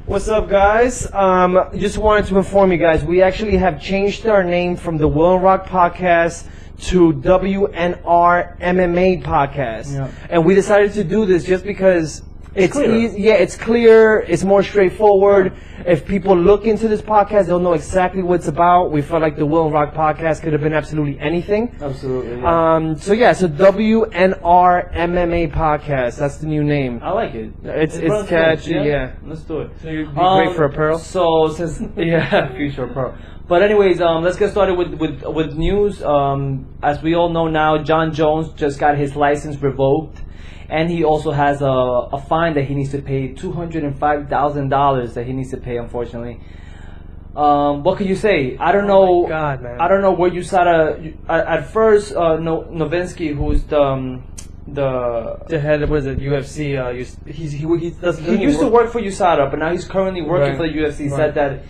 What's up, guys? Just wanted to inform you guys, we actually have changed our name from the Will and Rock Podcast to WNR MMA Podcast. Yeah. And we decided to do this just because it's clear. easy. Yeah, it's clear. It's more straightforward. If people look into this podcast, they'll know exactly what it's about. We felt like the Will and Rock Podcast could have been absolutely anything. Absolutely. Yeah. So WNR MMA Podcast. That's the new name. I like it. It's catchy. Yeah. Let's do it. So you'd be great for apparel. So since future apparel. But anyways, let's get started with news. As we all know now, Jon Jones just got his license revoked. And he also has a fine that he needs to pay, $205,000 that he needs to pay, unfortunately. What could you say? I don't know. Oh my God, man. I don't know where USADA. At first, Novinsky, who's the head, what is it, UFC? he used to work for USADA, but now he's currently working for the UFC. Said that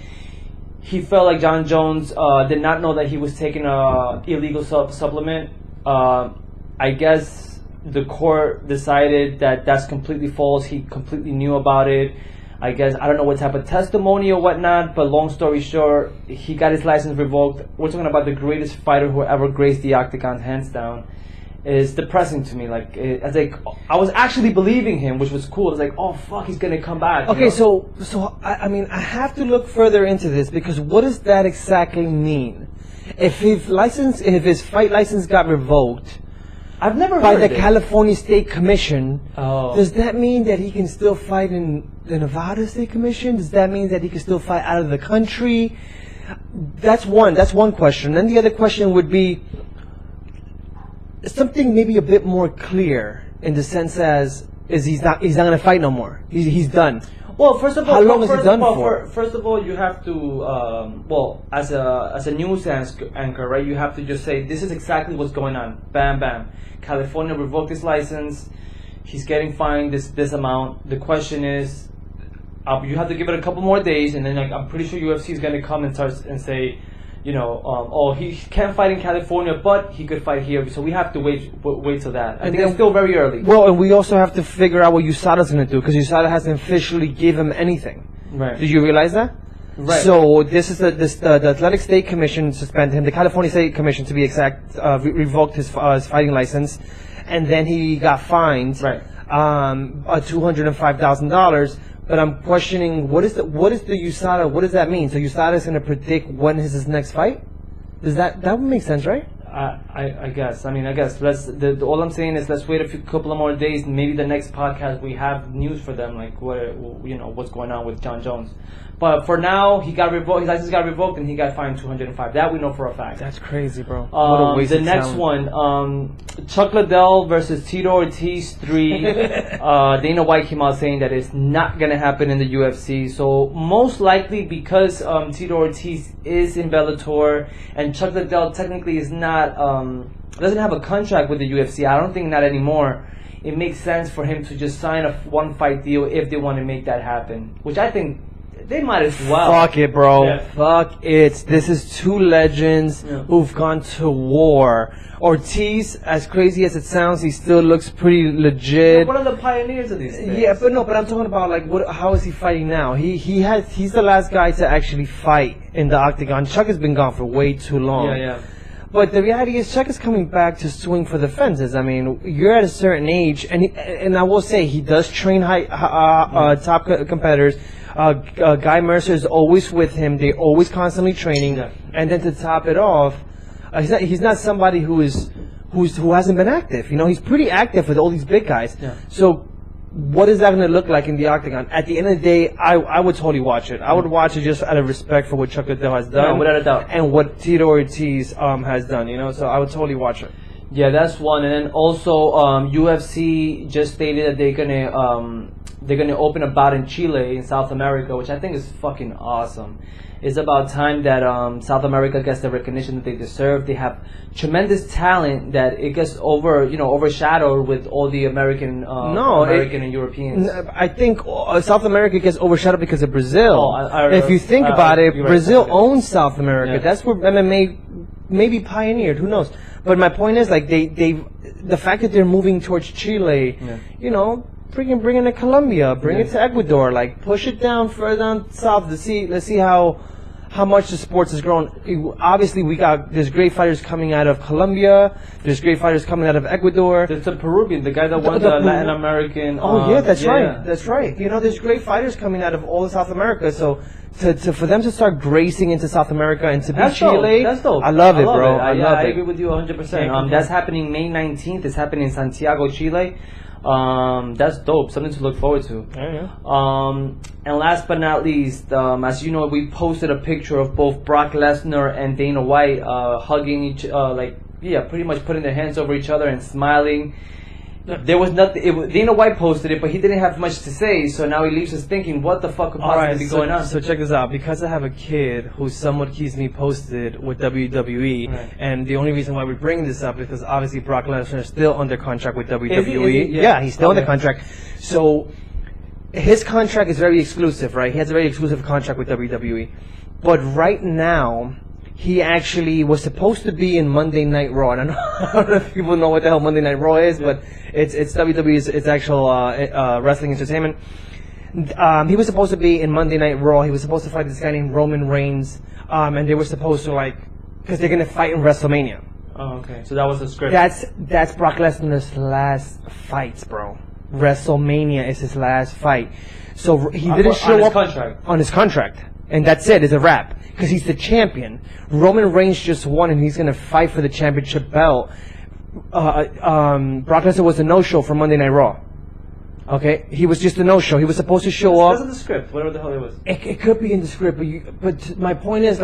he felt like Jon Jones did not know that he was taking a illegal supplement. I guess the court decided that that's completely false. He completely knew about it. I guess, I don't know what type of testimony or whatnot, but long story short, he got his license revoked. We're talking about the greatest fighter who ever graced the octagon, hands down. It's depressing to me. Like, I was actually believing him, which was cool. It's like, oh fuck, he's gonna come back. Okay, so I mean, I have to look further into this, because what does that exactly mean? If his fight license got revoked, I've never by heard the it. California State Commission, Oh. does that mean that he can still fight in the Nevada State Commission? Does that mean that he can still fight out of the country? That's one question. Then the other question would be something maybe a bit more clear, in the sense as is he's not going to fight no more. He's done. Well, first of all, how long is it done for? First of all, you have to, as a news anchor, right? You have to just say this is exactly what's going on. Bam, bam. California revoked his license. He's getting fined this amount. The question is, you have to give it a couple more days, and then I'm pretty sure UFC is going to come and start and say, he can't fight in California, but he could fight here. So we have to wait till that. I think it's still very early. Well, and we also have to figure out what USADA's going to do, because USADA hasn't officially give him anything. Right. Did you realize that? Right. So the Athletic State Commission suspended him. The California State Commission, to be exact, revoked his fighting license, and then he got fined. Right. $205,000. But I'm questioning, what is the USADA? What does that mean? So USADA is going to predict when is his next fight? Does that would make sense, right? I guess. I guess. All I'm saying is let's wait a couple of more days. Maybe the next podcast we have news for them, like what's going on with Jon Jones. But for now, he got revoked. His license got revoked, and he got fined $205. That we know for a fact. That's crazy, bro. What a waste the of next talent. one, Chuck Liddell versus Tito Ortiz 3. Dana White came out saying that it's not gonna happen in the UFC. So most likely because Tito Ortiz is in Bellator and Chuck Liddell technically is not doesn't have a contract with the UFC. I don't think not anymore. It makes sense for him to just sign a one fight deal if they want to make that happen, which I think they might as well. Fuck it, bro. Yeah. Fuck it. This is two legends who've gone to war. Ortiz, as crazy as it sounds, he still looks pretty legit. One of the pioneers of these things. Yeah, but I'm talking about how is he fighting now? He's the last guy to actually fight in the octagon. Chuck has been gone for way too long. Yeah. But the reality is, Chuck is coming back to swing for the fences. I mean, you're at a certain age, and I will say he does train top competitors. Guy Mercer is always with him. They're always constantly training. Yeah. And then to top it off, he's not somebody who hasn't been active. He's pretty active with all these big guys. Yeah. So what is that going to look like in the octagon? At the end of the day, I would totally watch it. I would watch it just out of respect for what Chuck Liddell has done, without a doubt, and what Tito Ortiz has done. So I would totally watch it. Yeah, that's one. And then also, UFC just stated that they're gonna open a bout in Chile in South America, which I think is fucking awesome. It's about time that South America gets the recognition that they deserve. They have tremendous talent that it gets overshadowed with all the American and Europeans. I think South America gets overshadowed because of Brazil. If you think about it, right, Brazil owns South America. Yeah. That's where MMA maybe pioneered. Who knows? But my point is, the fact that they're moving towards Chile, freaking bring it to Colombia, bring it to Ecuador, like push it down further down south to see. Let's see how much the sports has grown. Obviously, there's great fighters coming out of Colombia. There's great fighters coming out of Ecuador. There's a Peruvian, the guy that won the Latin American. Oh yeah, that's right. That's right. You know, there's great fighters coming out of all of South America. So for them to start gracing into South America and to be Chile, that's dope. I love it, bro. I love it. I agree with you 100%. That's happening May 19th. It's happening in Santiago, Chile. That's dope. Something to look forward to. And last but not least, as you know, we posted a picture of both Brock Lesnar and Dana White hugging each, pretty much putting their hands over each other and smiling. There was nothing. Dana White posted it, but he didn't have much to say. So now he leaves us thinking, what the fuck could possibly be going on? So check this out. Because I have a kid who somewhat keeps me posted with WWE, and the only reason why we're bringing this up is because obviously Brock Lesnar is still under contract with WWE. Is he? Yeah, he's still under contract. So his contract is very exclusive, right? He has a very exclusive contract with WWE. But right now, he actually was supposed to be in Monday Night Raw. And I don't know if people know what the hell Monday Night Raw is, but it's WWE's actual wrestling entertainment. He was supposed to be in Monday Night Raw. He was supposed to fight this guy named Roman Reigns, and they were supposed to because they're gonna fight in WrestleMania. Oh, okay. So that was the script. That's Brock Lesnar's last fight, bro. WrestleMania is his last fight. So he didn't show up on his contract, and that's it. It's a wrap. Because he's the champion. Roman Reigns just won, and he's going to fight for the championship belt. Brock Lesnar was a no-show for Monday Night Raw. Okay? He was just a no-show. He was supposed to show up. That's in the script, whatever the hell it was. It could be in the script, but my point is,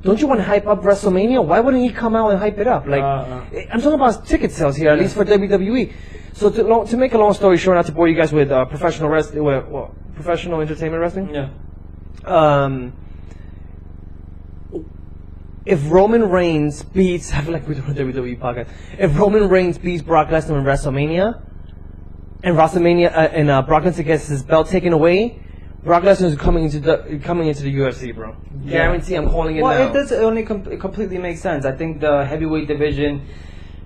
don't you want to hype up WrestleMania? Why wouldn't he come out and hype it up? I'm talking about ticket sales here, at least for WWE. So to make a long story short, not to bore you guys with professional wrestling, professional entertainment wrestling. Yeah. If Roman Reigns beats, I feel like we're doing a WWE podcast. If Roman Reigns beats Brock Lesnar in WrestleMania, and Brock Lesnar gets his belt taken away, Brock Lesnar is coming into the UFC, bro. Guarantee, I'm calling it now. Well, it does only completely make sense. I think the heavyweight division,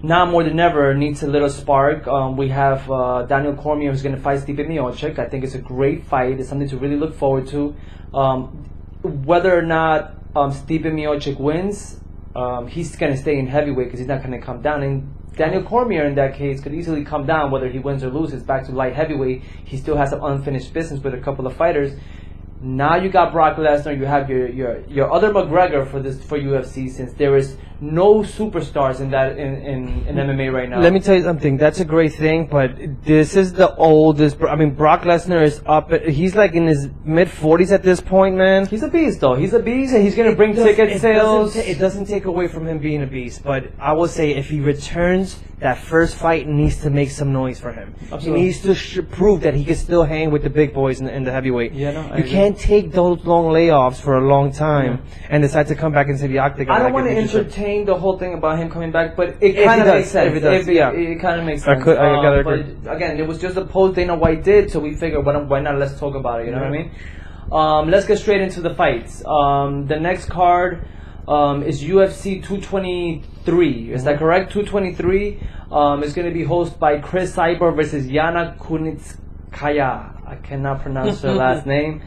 now more than ever, needs a little spark. We have Daniel Cormier who's going to fight Stipe Miocic. I think it's a great fight. It's something to really look forward to. Whether or not Stipe Miocic wins, he's going to stay in heavyweight because he's not going to come down. And Daniel Cormier, in that case, could easily come down, whether he wins or loses, back to light heavyweight. He still has some unfinished business with a couple of fighters. Now you got Brock Lesnar. You have your other McGregor for UFC, since there is no superstars in MMA right now. Let me tell you something. That's a great thing, but this is the oldest. I mean, Brock Lesnar is up. He's like in his mid-40s at this point, man. He's a beast, though. He's a beast, and he's gonna bring ticket sales. It doesn't take away from him being a beast, but I will say if he returns, that first fight needs to make some noise for him. Absolutely. He needs to prove that he can still hang with the big boys in the heavyweight. You can't take those long layoffs for a long time and decide to come back into the octagon. I don't want to entertain the whole thing about him coming back, but it kind of makes sense. It kind of makes sense. But again, it was just a post Dana White did, so we figured, why not? Let's talk about it. You know what I mean? Let's get straight into the fights. The next card is UFC 223. Is that correct? 223 is going to be hosted by Chris Cyborg versus Yana Kunitskaya. I cannot pronounce her last name.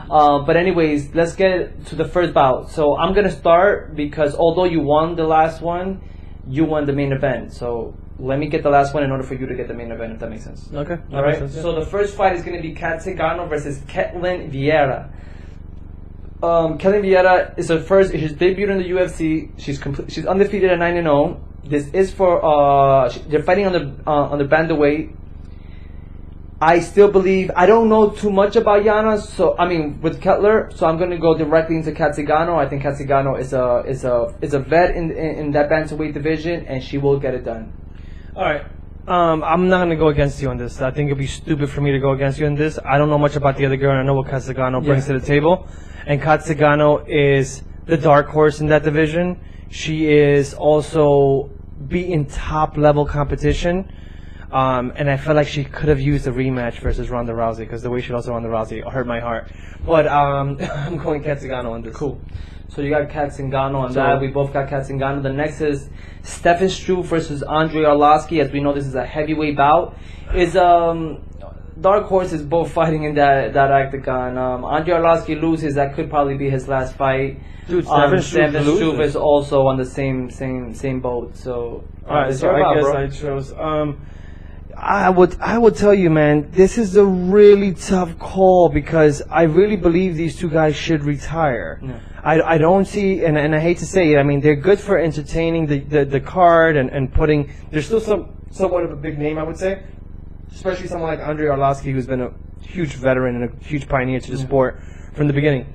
But anyways, let's get to the first bout. So I'm going to start because although you won the last one, you won the main event. So let me get the last one in order for you to get the main event, if that makes sense. Okay. All right. So the first fight is going to be Kat Zingano versus Ketlen Vieira. Ketlen Vieira is she's debuted in the UFC. She's undefeated at 9-0. This is for they're fighting on the bantamweight. I still believe, I don't know too much about Yana, with Kettler, so I'm going to go directly into Kat Zingano. I think Kat Zingano is a vet in that bantamweight division, and she will get it done. All right. I'm not going to go against you on this. I think it'd be stupid for me to go against you on this. I don't know much about the other girl, and I know what Kat Zingano brings to the table. And Kat Zingano is the dark horse in that division. She is also beating top-level competition. And I felt like she could have used a rematch versus Ronda Rousey, because the way she lost to Ronda Rousey hurt my heart. But I'm going Kat Zingano on this. Cool. So you got Kat Zingano on that. We both got Kat Zingano. The next is Stefan Struve versus Andrei Arlovski. As we know, this is a heavyweight bout. dark horses both fighting in that octagon. Andrei Arlovski loses. That could probably be his last fight. Dude, Stefan Struve is also on the same boat. So, alright, so I guess I chose. I would tell you, man, this is a really tough call because I really believe these two guys should retire. Yeah. I don't see, and I hate to say it, I mean, they're good for entertaining the card and putting, there's still somewhat of a big name, I would say, especially someone like Andrei Arlovski, who's been a huge veteran and a huge pioneer to the sport from the beginning.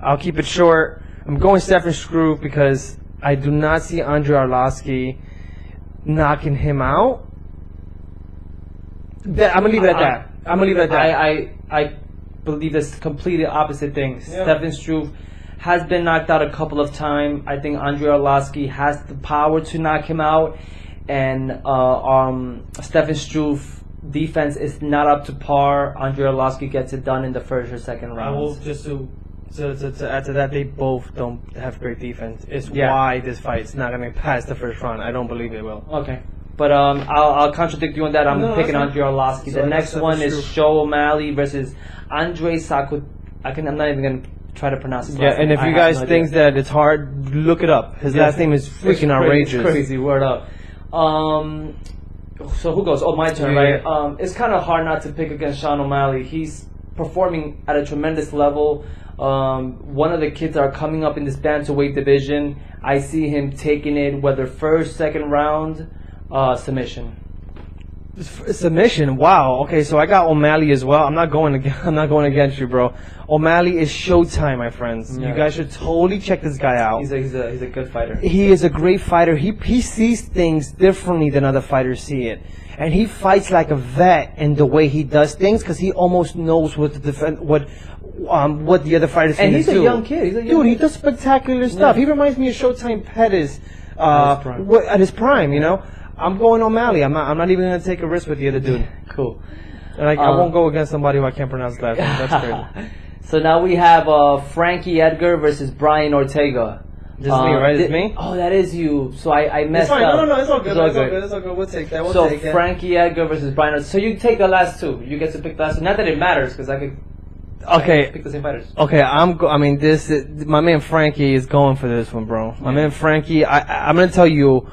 I'll keep it short. I'm going Stefan Struve because I do not see Andrei Arlovski knocking him out. I'm gonna leave it at that. I believe that's completely opposite things. Yeah. Stefan Struve has been knocked out a couple of times. I think Andrei Arlovski has the power to knock him out, and Stefan Struve defense is not up to par. Andrei Arlovski gets it done in the first or second round. I will just to add to that, they both don't have great defense. It's why this fight's not gonna pass the first round. I don't believe it will. Okay. But I'll contradict you on that. I'm picking Andrei Arlovski. The next one is Joe O'Malley versus Andrei Sakut. I'm not even gonna try to pronounce his last name. And if you guys think that it's hard, look it up. His last name is freaking outrageous. It's crazy. Word up. So who goes? Oh, my turn, right? It's kind of hard not to pick against Sean O'Malley. He's performing at a tremendous level. One of the kids are coming up in this bantamweight division. I see him taking it, whether first, second round. Submission. Submission. Wow. Okay, so I got O'Malley as well. I'm not going against you, bro. O'Malley is showtime, my friends. Yeah. You guys should totally check this guy out. He's a good fighter. He is a great fighter. He sees things differently than other fighters see it, and he fights like a vet in the way he does things because he almost knows what the other fighters. And he's a young kid. Dude, he does spectacular stuff. He reminds me of Showtime Pettis at his prime. You know. I'm going O'Malley. I'm not even gonna take a risk with the other dude. Cool. And I won't go against somebody who I can't pronounce last name. That's crazy. So now we have Frankie Edgar versus Brian Ortega. This is me, right? It's me? Oh, that is you. So I messed up. No, it's all good. It's all good. We'll take that. So Frankie Edgar versus Brian Ortega. So you take the last two. You get to pick the last two. Not that it matters, because I could pick the same fighters. Okay, my man Frankie is going for this one, bro. My man Frankie, I'm going to tell you,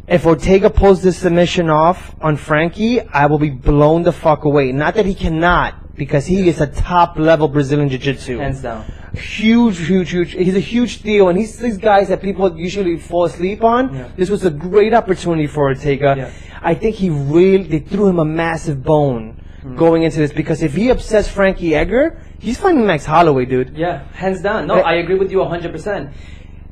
if Ortega pulls this submission off on Frankie, I will be blown the fuck away. Not that he cannot, because he is a top-level Brazilian Jiu-Jitsu. Hands down. Huge. He's a huge deal, and he's these guys that people usually fall asleep on. Yeah. This was a great opportunity for Ortega. Yeah. I think they threw him a massive bone going into this, because if he upsets Frankie Edgar, he's fighting Max Holloway, dude. Yeah, hands down. No, I agree with you 100%.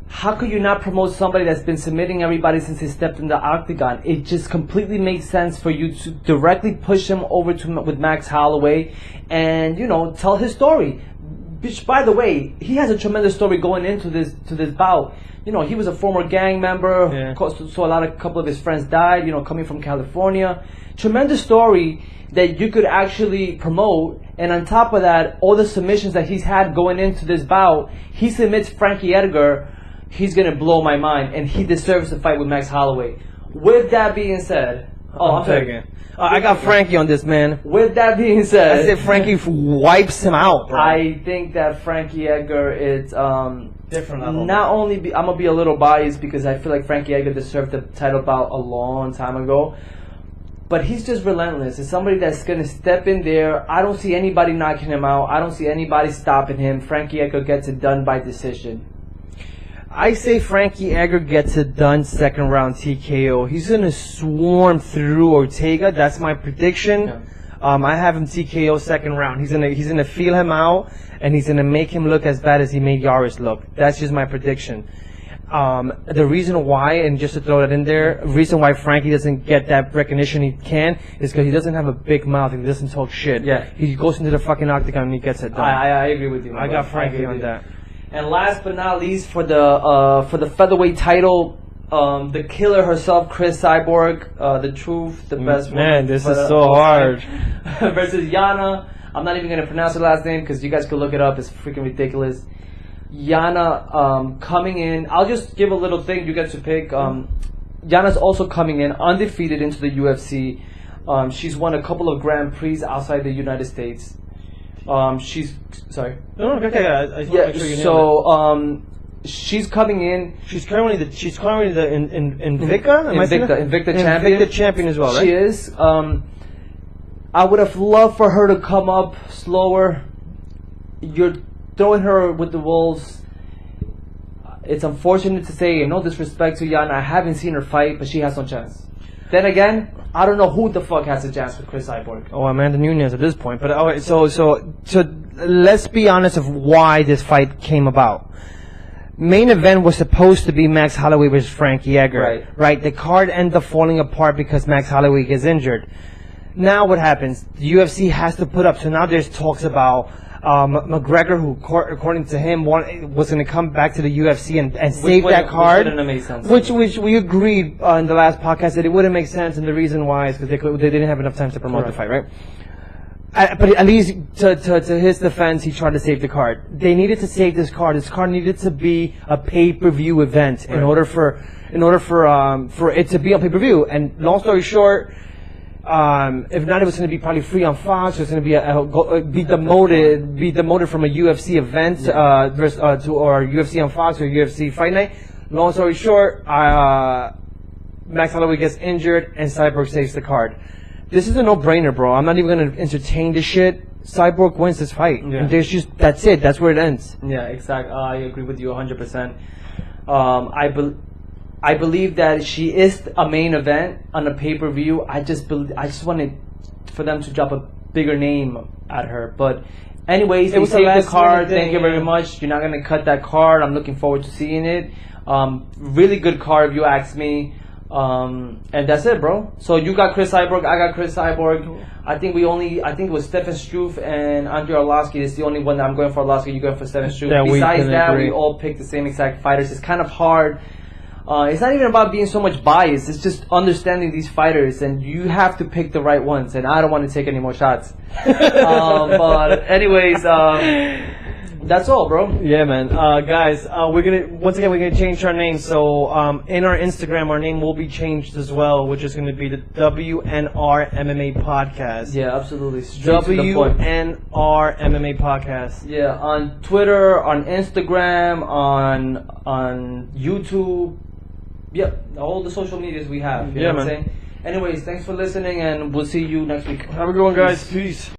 How could you not promote somebody that's been submitting everybody since he stepped in the octagon? It just completely makes sense for you to directly push him over with Max Holloway and, tell his story. Which, by the way, he has a tremendous story going into this bout. He was a former gang member, so a couple of his friends died, coming from California. Tremendous story that you could actually promote. And on top of that, all the submissions that he's had going into this bout, he submits Frankie Edgar. He's going to blow my mind, and he deserves to fight with Max Holloway. With that being said... I'm sorry. I got Frankie on this, man. With that being said... I said Frankie wipes him out, bro. I think that Frankie Edgar is... different level. Not only... I'm going to be a little biased because I feel like Frankie Edgar deserved the title bout a long time ago. But he's just relentless. It's somebody that's going to step in there. I don't see anybody knocking him out. I don't see anybody stopping him. Frankie Edgar gets it done by decision. I say Frankie Edgar gets it done second round TKO. He's going to swarm through Ortega. That's my prediction. Yeah. I have him TKO second round. He's gonna feel him out, and he's gonna make him look as bad as he made Yaris look. That's just my prediction. The reason why, and just to throw that in there, the reason why Frankie doesn't get that recognition he can is because he doesn't have a big mouth and he doesn't talk shit. Yeah. He goes into the fucking octagon and he gets it done. I agree with you. I got Frankie on that. And last but not least, for the featherweight title, the killer herself, Chris Cyborg, the truth, the best one. Man, this is so hard. Versus Yana. I'm not even going to pronounce her last name because you guys could look it up. It's freaking ridiculous. Yana coming in. I'll just give a little thing you get to pick. Yana's also coming in undefeated into the UFC. She's won a couple of Grand Prix outside the United States. She's sorry. No, okay. I just want to make sure you so she's coming in. She's currently the Invicta champion. Invicta champion as well, right? She is. I would have loved for her to come up slower. You're throwing her with the wolves. It's unfortunate to say, and no disrespect to Yana, I haven't seen her fight, but she has no chance. Then again, I don't know who the fuck has a chance with Chris Cyborg. Oh, Amanda Nunes at this point. But so let's be honest of why this fight came about. Main event was supposed to be Max Holloway versus Frankie Edgar. Right. The card ended up falling apart because Max Holloway gets injured. Now what happens? The UFC has to put up. So now there's talks about McGregor, who according to him was going to come back to the UFC and save that card. Which we agreed in the last podcast that it wouldn't make sense, and the reason why is because they didn't have enough time to promote the fight, right? But at least to his defense, he tried to save the card. They needed to save this card. This card needed to be a pay-per-view event in order for it to be on pay-per-view. And long story short, if not, it was going to be probably free on Fox. It was going to be demoted from a UFC event or UFC on Fox or UFC Fight Night. Long story short, Max Holloway gets injured and Cyborg saves the card. This is a no-brainer, bro. I'm not even going to entertain this shit. Cyborg wins this fight. Yeah. And that's it. That's where it ends. Yeah, exactly. I agree with you 100%. I believe that she is a main event on a pay-per-view. I just wanted for them to drop a bigger name at her. But anyways, they saved the card. Thank you very much. You're not going to cut that card. I'm looking forward to seeing it. Really good card if you ask me. And that's it, bro. So you got Chris Cyborg, I got Chris Cyborg. I think it was Stefan Struve and Andrei Arlovsky. It's the only one that I'm going for Arlovsky. You're going for Stefan Struve. Yeah, besides that, we all picked the same exact fighters. It's kind of hard. It's not even about being so much biased. It's just understanding these fighters, and you have to pick the right ones. And I don't want to take any more shots. But anyways, that's all, bro. Yeah, man. Guys, we're gonna change our name. So in our Instagram, our name will be changed as well, which is gonna be the WNR MMA Podcast. Yeah, absolutely. WNR MMA Podcast. Yeah, on Twitter, on Instagram, on YouTube. Yep, all the social medias we have. You know what I'm saying? Anyways, thanks for listening, and we'll see you next week. Have a good one, guys. Peace.